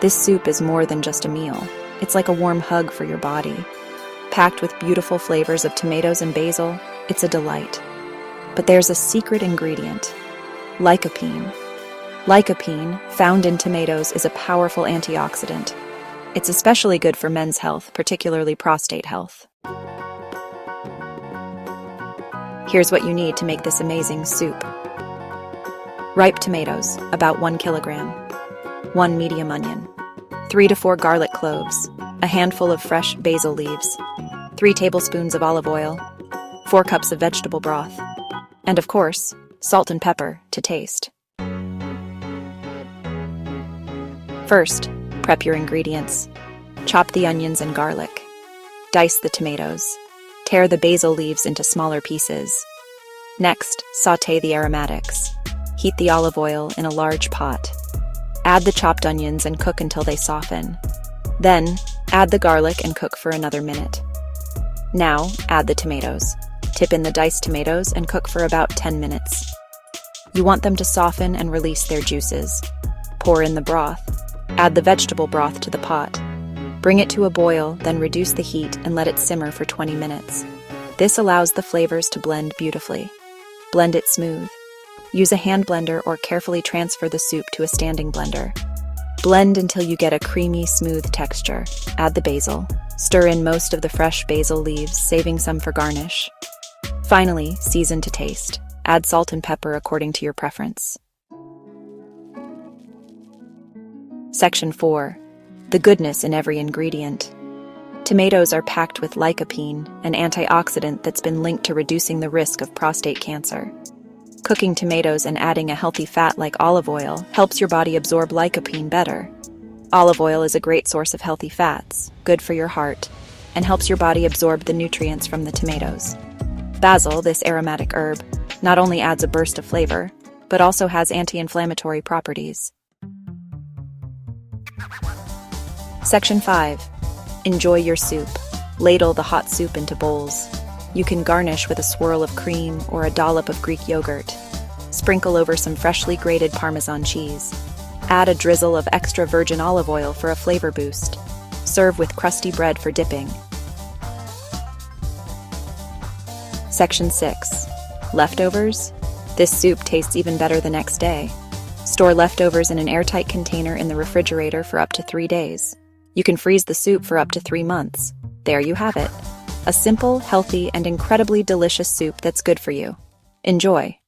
This soup is more than just a meal. It's like a warm hug for your body. Packed with beautiful flavors of tomatoes and basil, it's a delight. But there's a secret ingredient: lycopene. Lycopene, found in tomatoes, is a powerful antioxidant. It's especially good for men's health, particularly prostate health. Here's what you need to make this amazing soup. Ripe tomatoes, about 1 kilogram. 1 medium onion. 3 to 4 garlic cloves. A handful of fresh basil leaves. 3 tablespoons of olive oil. 4 cups of vegetable broth. And of course, salt and pepper to taste. First, prep your ingredients. Chop the onions and garlic. Dice the tomatoes. Tear the basil leaves into smaller pieces. Next, sauté the aromatics. Heat the olive oil in a large pot. Add the chopped onions and cook until they soften. Then, add the garlic and cook for another minute. Now, add the tomatoes. Tip in the diced tomatoes and cook for about 10 minutes. You want them to soften and release their juices. Pour in the broth. Add the vegetable broth to the pot. Bring it to a boil, then reduce the heat and let it simmer for 20 minutes. This allows the flavors to blend beautifully. Blend it smooth. Use a hand blender or carefully transfer the soup to a standing blender. Blend until you get a creamy, smooth texture. Add the basil. Stir in most of the fresh basil leaves, saving some for garnish. Finally, season to taste. Add salt and pepper according to your preference. Section 4. The goodness in every ingredient. Tomatoes are packed with lycopene, an antioxidant that's been linked to reducing the risk of prostate cancer. Cooking tomatoes and adding a healthy fat like olive oil helps your body absorb lycopene better. Olive oil is a great source of healthy fats, good for your heart, and helps your body absorb the nutrients from the tomatoes. Basil, this aromatic herb, not only adds a burst of flavor, but also has anti-inflammatory properties. Section 5. Enjoy your soup. Ladle the hot soup into bowls. You can garnish with a swirl of cream or a dollop of Greek yogurt. Sprinkle over some freshly grated Parmesan cheese. Add a drizzle of extra virgin olive oil for a flavor boost. Serve with crusty bread for dipping. Section 6. Leftovers? This soup tastes even better the next day. Store leftovers in an airtight container in the refrigerator for up to 3 days. You can freeze the soup for up to 3 months. There you have it. A simple, healthy, and incredibly delicious soup that's good for you. Enjoy.